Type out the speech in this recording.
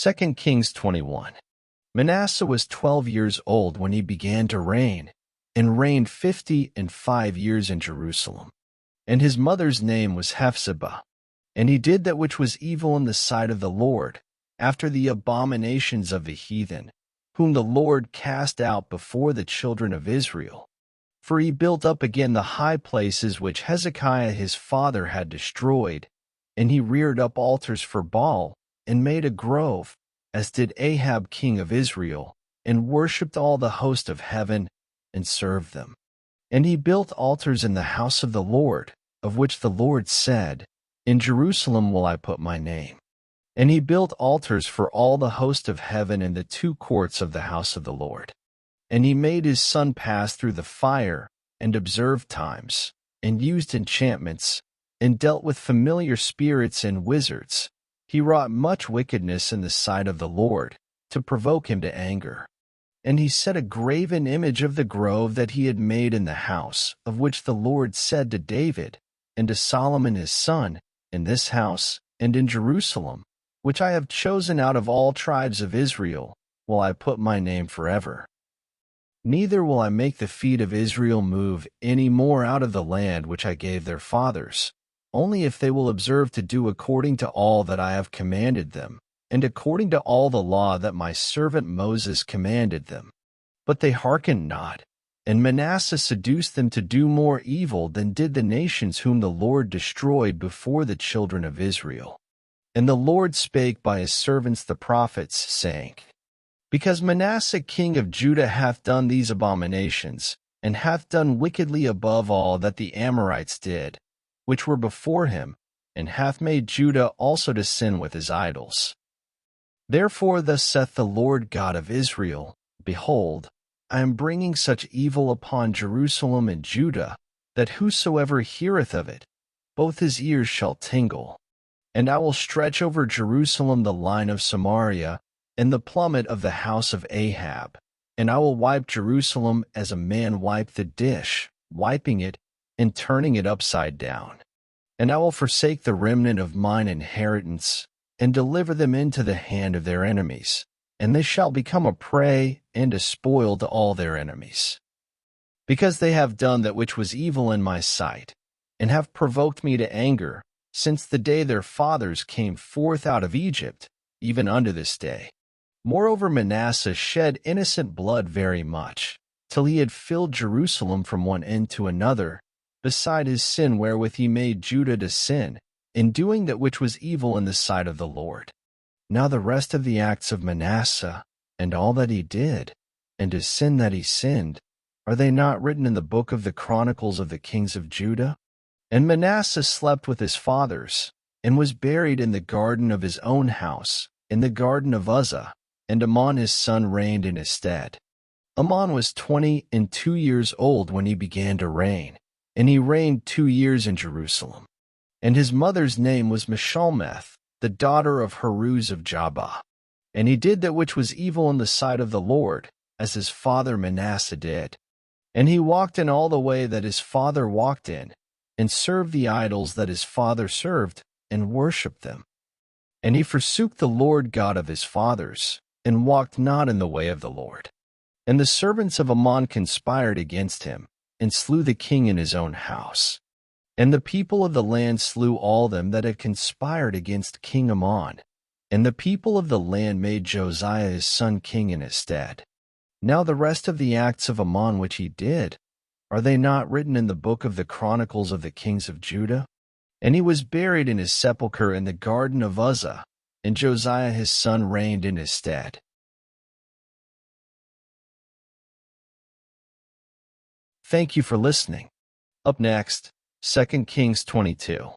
2 Kings 21. Manasseh was 12 years old when he began to reign, and reigned 55 years in Jerusalem. And his mother's name was Hephzibah. And he did that which was evil in the sight of the Lord, after the abominations of the heathen, whom the Lord cast out before the children of Israel. For he built up again the high places which Hezekiah his father had destroyed, and he reared up altars for Baal, and made a grove, as did Ahab king of Israel, and worshipped all the host of heaven, and served them. And he built altars in the house of the Lord, of which the Lord said, In Jerusalem will I put my name. And he built altars for all the host of heaven in the two courts of the house of the Lord. And he made his son pass through the fire, and observed times, and used enchantments, and dealt with familiar spirits and wizards. He wrought much wickedness in the sight of the Lord, to provoke him to anger. And he set a graven image of the grove that he had made in the house, of which the Lord said to David, and to Solomon his son, In this house, and in Jerusalem, which I have chosen out of all tribes of Israel, will I put my name forever. Neither will I make the feet of Israel move any more out of the land which I gave their fathers, only if they will observe to do according to all that I have commanded them, and according to all the law that my servant Moses commanded them. But they hearkened not, and Manasseh seduced them to do more evil than did the nations whom the Lord destroyed before the children of Israel. And the Lord spake by his servants the prophets, saying, Because Manasseh king of Judah hath done these abominations, and hath done wickedly above all that the Amorites did, which were before him, and hath made Judah also to sin with his idols. Therefore thus saith the Lord God of Israel, Behold, I am bringing such evil upon Jerusalem and Judah, that whosoever heareth of it, both his ears shall tingle. And I will stretch over Jerusalem the line of Samaria, and the plummet of the house of Ahab. And I will wipe Jerusalem as a man wiped the dish, wiping it, and turning it upside down. And I will forsake the remnant of mine inheritance, and deliver them into the hand of their enemies, and they shall become a prey and a spoil to all their enemies. Because they have done that which was evil in my sight, and have provoked me to anger, since the day their fathers came forth out of Egypt, even unto this day. Moreover Manasseh shed innocent blood very much, till he had filled Jerusalem from one end to another, beside his sin wherewith he made Judah to sin, in doing that which was evil in the sight of the Lord. Now the rest of the acts of Manasseh, and all that he did, and his sin that he sinned, are they not written in the book of the Chronicles of the kings of Judah? And Manasseh slept with his fathers, and was buried in the garden of his own house, in the garden of Uzzah, and Amon his son reigned in his stead. Amon was 22 years old when he began to reign, and he reigned 2 years in Jerusalem. And his mother's name was Meshullemeth, the daughter of Haruz of Jabah. And he did that which was evil in the sight of the Lord, as his father Manasseh did. And he walked in all the way that his father walked in, and served the idols that his father served, and worshipped them. And he forsook the Lord God of his fathers, and walked not in the way of the Lord. And the servants of Amon conspired against him, and slew the king in his own house. And the people of the land slew all them that had conspired against King Amon. And the people of the land made Josiah his son king in his stead. Now the rest of the acts of Amon which he did, are they not written in the book of the Chronicles of the kings of Judah? And he was buried in his sepulchre in the garden of Uzzah, and Josiah his son reigned in his stead. Thank you for listening. Up next, 2 Kings 22.